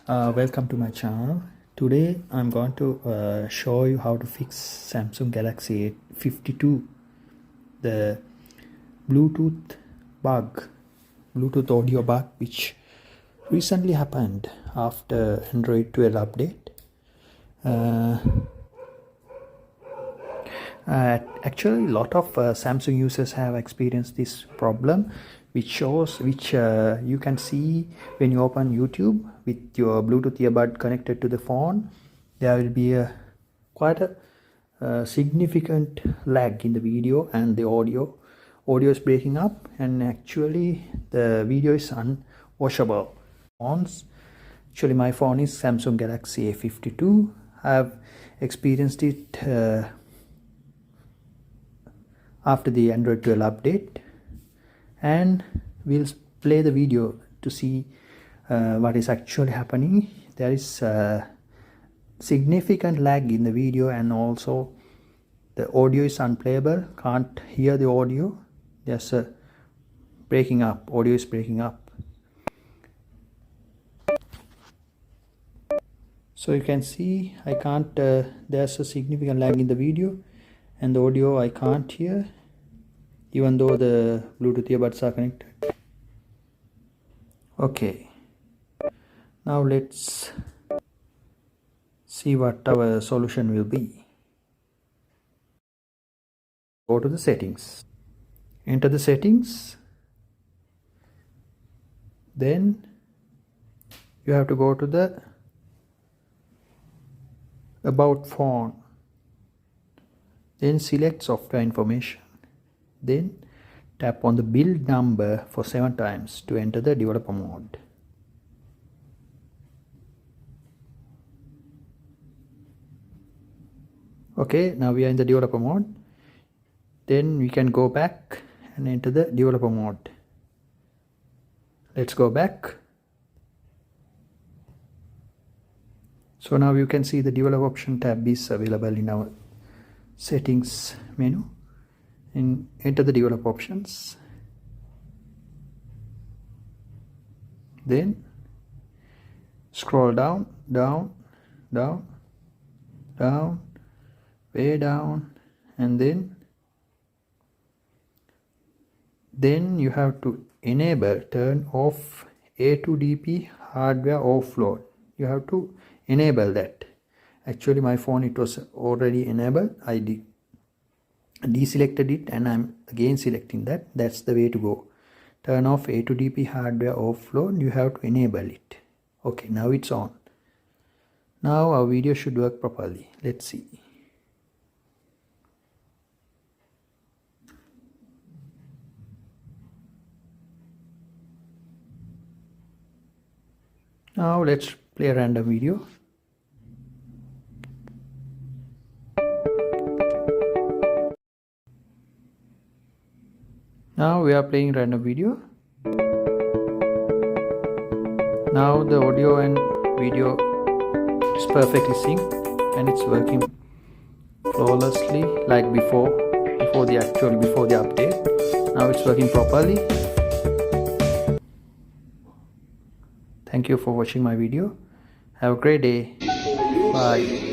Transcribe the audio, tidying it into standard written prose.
Welcome to my channel. Today I'm going to show you how to fix Samsung Galaxy A52, the Bluetooth audio bug which recently happened after Android 12 update. Actually, a lot of Samsung users have experienced this problem, which you can see when you open YouTube with your Bluetooth earbud connected to the phone. There will be quite a significant lag in the video, and the audio is breaking up, and actually the video is unwatchable. Actually, my phone is Samsung Galaxy A52. I have experienced it after the Android 12 update, and we'll play the video to see what is actually happening. There is significant lag in the video, and also the audio is unplayable. Can't hear the audio. There's a breaking up. Audio is breaking up. So you can see I can't there's a significant lag in the video, and the audio I can't hear even though the Bluetooth earbuds are connected. Okay, now let's see what our solution will be. Go to the settings, enter the settings, then you have to go to the about phone, then select software information, then tap on the build number for 7 times to enter the developer mode. Okay, now we are in the developer mode. Then we can go back and enter the developer mode. Let's go back. So now you can see the develop option tab is available in our settings menu, and enter the develop options. Then scroll down, way down, and then you have to turn off A2DP hardware offload. You have to enable that. Actually, my phone, it was already enabled. I deselected it, and I'm again selecting that. That's the way to go. Turn off A2DP hardware offload. You have to enable it. Okay, now it's on. Now our video should work properly. Let's see. Now let's play a random video. Now we are playing random video. Now the audio and video is perfectly synced, and it's working flawlessly like before the update. Now it's working properly. Thank you for watching my video. Have a great day. Bye.